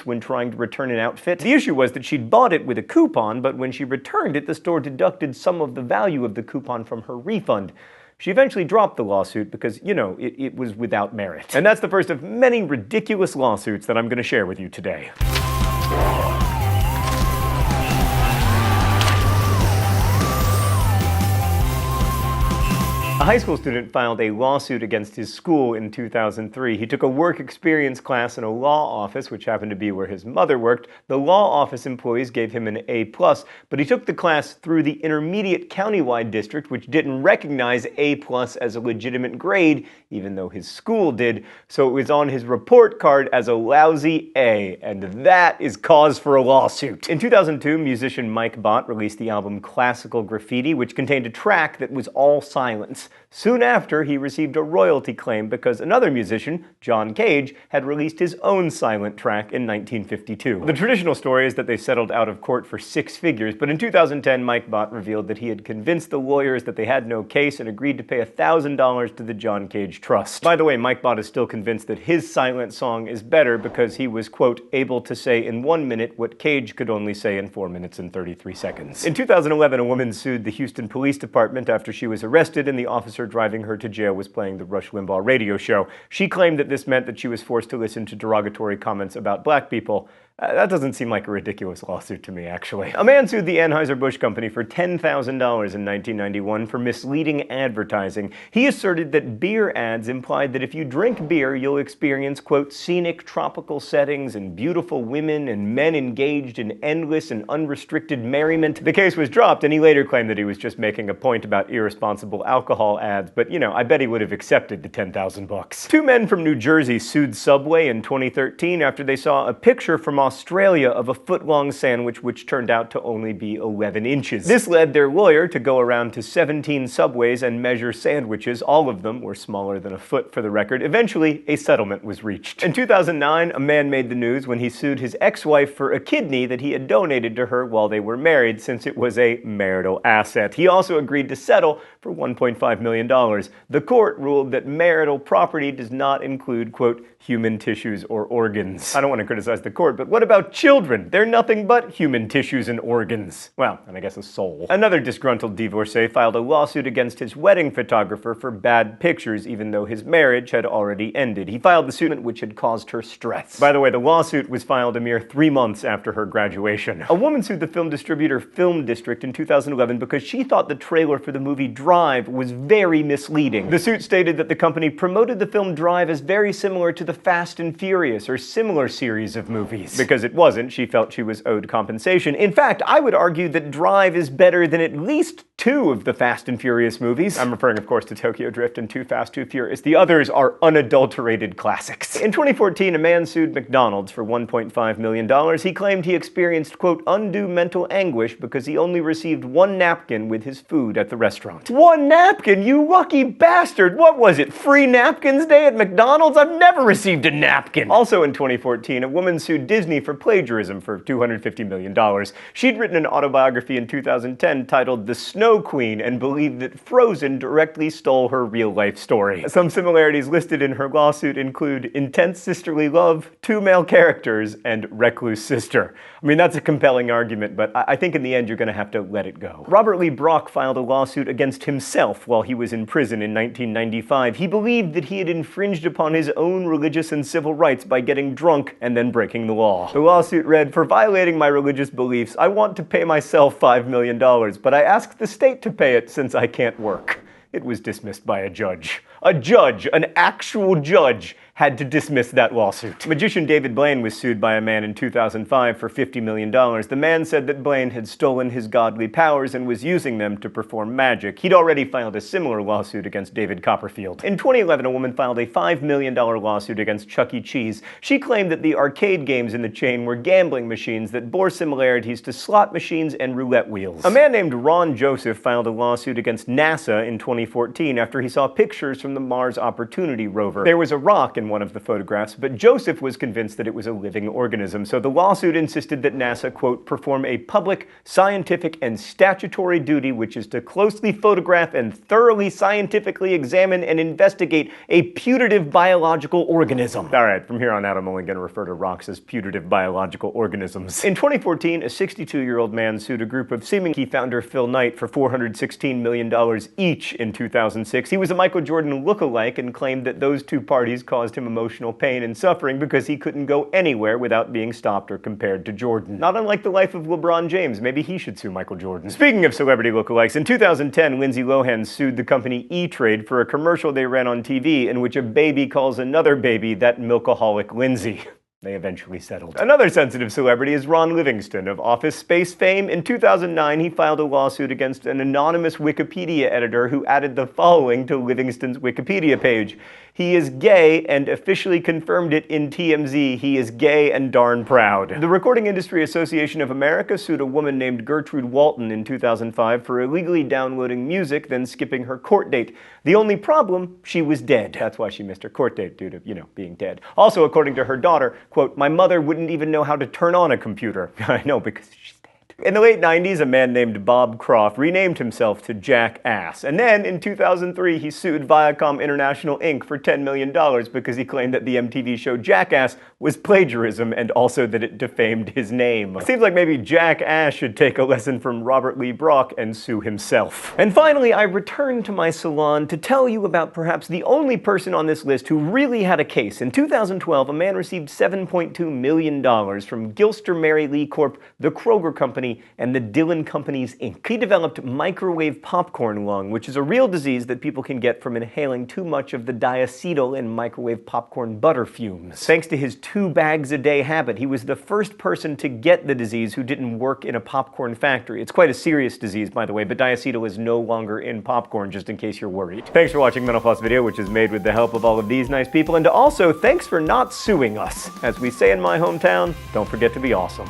when trying to return an outfit. The issue was that she'd bought it with a coupon, but when she returned it, the store deducted some of the value of the coupon from her refund. She eventually dropped the lawsuit because, you know, it was without merit. And that's the first of many ridiculous lawsuits that I'm going to share with you today. A high school student filed a lawsuit against his school in 2003. He took a work experience class in a law office, which happened to be where his mother worked. The law office employees gave him an A+, but he took the class through the intermediate countywide district, which didn't recognize A+ as a legitimate grade, even though his school did. So it was on his report card as a lousy A, and that is cause for a lawsuit. In 2002, musician Mike Bott released the album Classical Graffiti, which contained a track that was all silence. Soon after, he received a royalty claim because another musician, John Cage, had released his own silent track in 1952. The traditional story is that they settled out of court for 6 figures, but in 2010, Mike Bott revealed that he had convinced the lawyers that they had no case and agreed to pay $1,000 to the John Cage Trust. By the way, Mike Bott is still convinced that his silent song is better because he was, quote, able to say in 1 minute what Cage could only say in 4 minutes and 33 seconds. In 2011, a woman sued the Houston Police Department after she was arrested and the officer driving her to jail was playing the Rush Limbaugh radio show. She claimed that this meant that she was forced to listen to derogatory comments about black people. That doesn't seem like a ridiculous lawsuit to me, actually. A man sued the Anheuser-Busch Company for $10,000 in 1991 for misleading advertising. He asserted that beer ads implied that if you drink beer, you'll experience, quote, scenic tropical settings and beautiful women and men engaged in endless and unrestricted merriment. The case was dropped, and he later claimed that he was just making a point about irresponsible alcohol ads, but, you know, I bet he would have accepted the $10,000. 2 men from New Jersey sued Subway in 2013 after they saw a picture from Australia of a foot-long sandwich which turned out to only be 11 inches. This led their lawyer to go around to 17 Subways and measure sandwiches. All of them were smaller than a foot, for the record. Eventually, a settlement was reached. In 2009, a man made the news when he sued his ex-wife for a kidney that he had donated to her while they were married, since it was a marital asset. He also agreed to settle for $1.5 million. The court ruled that marital property does not include, quote, human tissues or organs. I don't want to criticize the court, but what about children? They're nothing but human tissues and organs. Well, and I guess a soul. Another disgruntled divorcee filed a lawsuit against his wedding photographer for bad pictures, even though his marriage had already ended. He filed the suit which had caused her stress. By the way, the lawsuit was filed a mere 3 months after her graduation. A woman sued the film distributor Film District in 2011 because she thought the trailer for the movie Drive was very misleading. The suit stated that the company promoted the film Drive as very similar to the Fast and Furious or similar series of movies. Because it wasn't, she felt she was owed compensation. In fact, I would argue that Drive is better than at least 2 of the Fast and Furious movies. I'm referring, of course, to Tokyo Drift and Too Fast, Too Furious. The others are unadulterated classics. In 2014, a man sued McDonald's for $1.5 million. He claimed he experienced, quote, undue mental anguish because he only received 1 napkin with his food at the restaurant. 1 napkin? You lucky bastard! What was it, Free Napkins Day at McDonald's? I've never received a napkin! Also in 2014, a woman sued Disney for plagiarism for $250 million. She'd written an autobiography in 2010 titled The Snow Queen and believed that Frozen directly stole her real-life story. Some similarities listed in her lawsuit include intense sisterly love, 2 male characters, and recluse sister. I mean, that's a compelling argument, but I think in the end you're going to have to let it go. Robert Lee Brock filed a lawsuit against himself while he was in prison in 1995. He believed that he had infringed upon his own religious and civil rights by getting drunk and then breaking the law. The lawsuit read, "For violating my religious beliefs, I want to pay myself $5 million, but I asked the state to pay it since I can't work." It was dismissed by a judge. A judge, an actual judge, had to dismiss that lawsuit. Magician David Blaine was sued by a man in 2005 for $50 million. The man said that Blaine had stolen his godly powers and was using them to perform magic. He'd already filed a similar lawsuit against David Copperfield. In 2011, a woman filed a $5 million lawsuit against Chuck E. Cheese. She claimed that the arcade games in the chain were gambling machines that bore similarities to slot machines and roulette wheels. A man named Ron Joseph filed a lawsuit against NASA in 2014 after he saw pictures from the Mars Opportunity rover. There was a rock in in one of the photographs, but Joseph was convinced that it was a living organism, so the lawsuit insisted that NASA, quote, perform a public, scientific, and statutory duty, which is to closely photograph and thoroughly scientifically examine and investigate a putative biological organism. Alright, from here on out, I'm only going to refer to rocks as putative biological organisms. In 2014, a 62-year-old man sued a group of seeming key founder Phil Knight for $416 million each in 2006. He was a Michael Jordan lookalike and claimed that those two parties caused him emotional pain and suffering because he couldn't go anywhere without being stopped or compared to Jordan. Not unlike the life of LeBron James, maybe he should sue Michael Jordan. Speaking of celebrity lookalikes, in 2010, Lindsay Lohan sued the company E-Trade for a commercial they ran on TV in which a baby calls another baby that milkaholic Lindsay. They eventually settled. Another sensitive celebrity is Ron Livingston of Office Space fame. In 2009, he filed a lawsuit against an anonymous Wikipedia editor who added the following to Livingston's Wikipedia page. He is gay and officially confirmed it in TMZ. He is gay and darn proud. The Recording Industry Association of America sued a woman named Gertrude Walton in 2005 for illegally downloading music, then skipping her court date. The only problem, she was dead. That's why she missed her court date, due to, being dead. Also, according to her daughter, quote, my mother wouldn't even know how to turn on a computer. I know, because she's dead. In the late 90s, a man named Bob Croft renamed himself to Jack Ass. And then, in 2003, he sued Viacom International Inc. for $10 million because he claimed that the MTV show Jackass was plagiarism and also that it defamed his name. Seems like maybe Jack Ass should take a lesson from Robert Lee Brock and sue himself. And finally, I return to my salon to tell you about perhaps the only person on this list who really had a case. In 2012, a man received $7.2 million from Gilster Mary Lee Corp., the Kroger Company, and the Dillon Companies, Inc. He developed microwave popcorn lung, which is a real disease that people can get from inhaling too much of the diacetyl in microwave popcorn butter fumes. Thanks to his 2 bags a day habit, he was the first person to get the disease who didn't work in a popcorn factory. It's quite a serious disease, by the way, but diacetyl is no longer in popcorn, just in case you're worried. Thanks for watching Mental Floss video, which is made with the help of all of these nice people, and also thanks for not suing us. As we say in my hometown, don't forget to be awesome.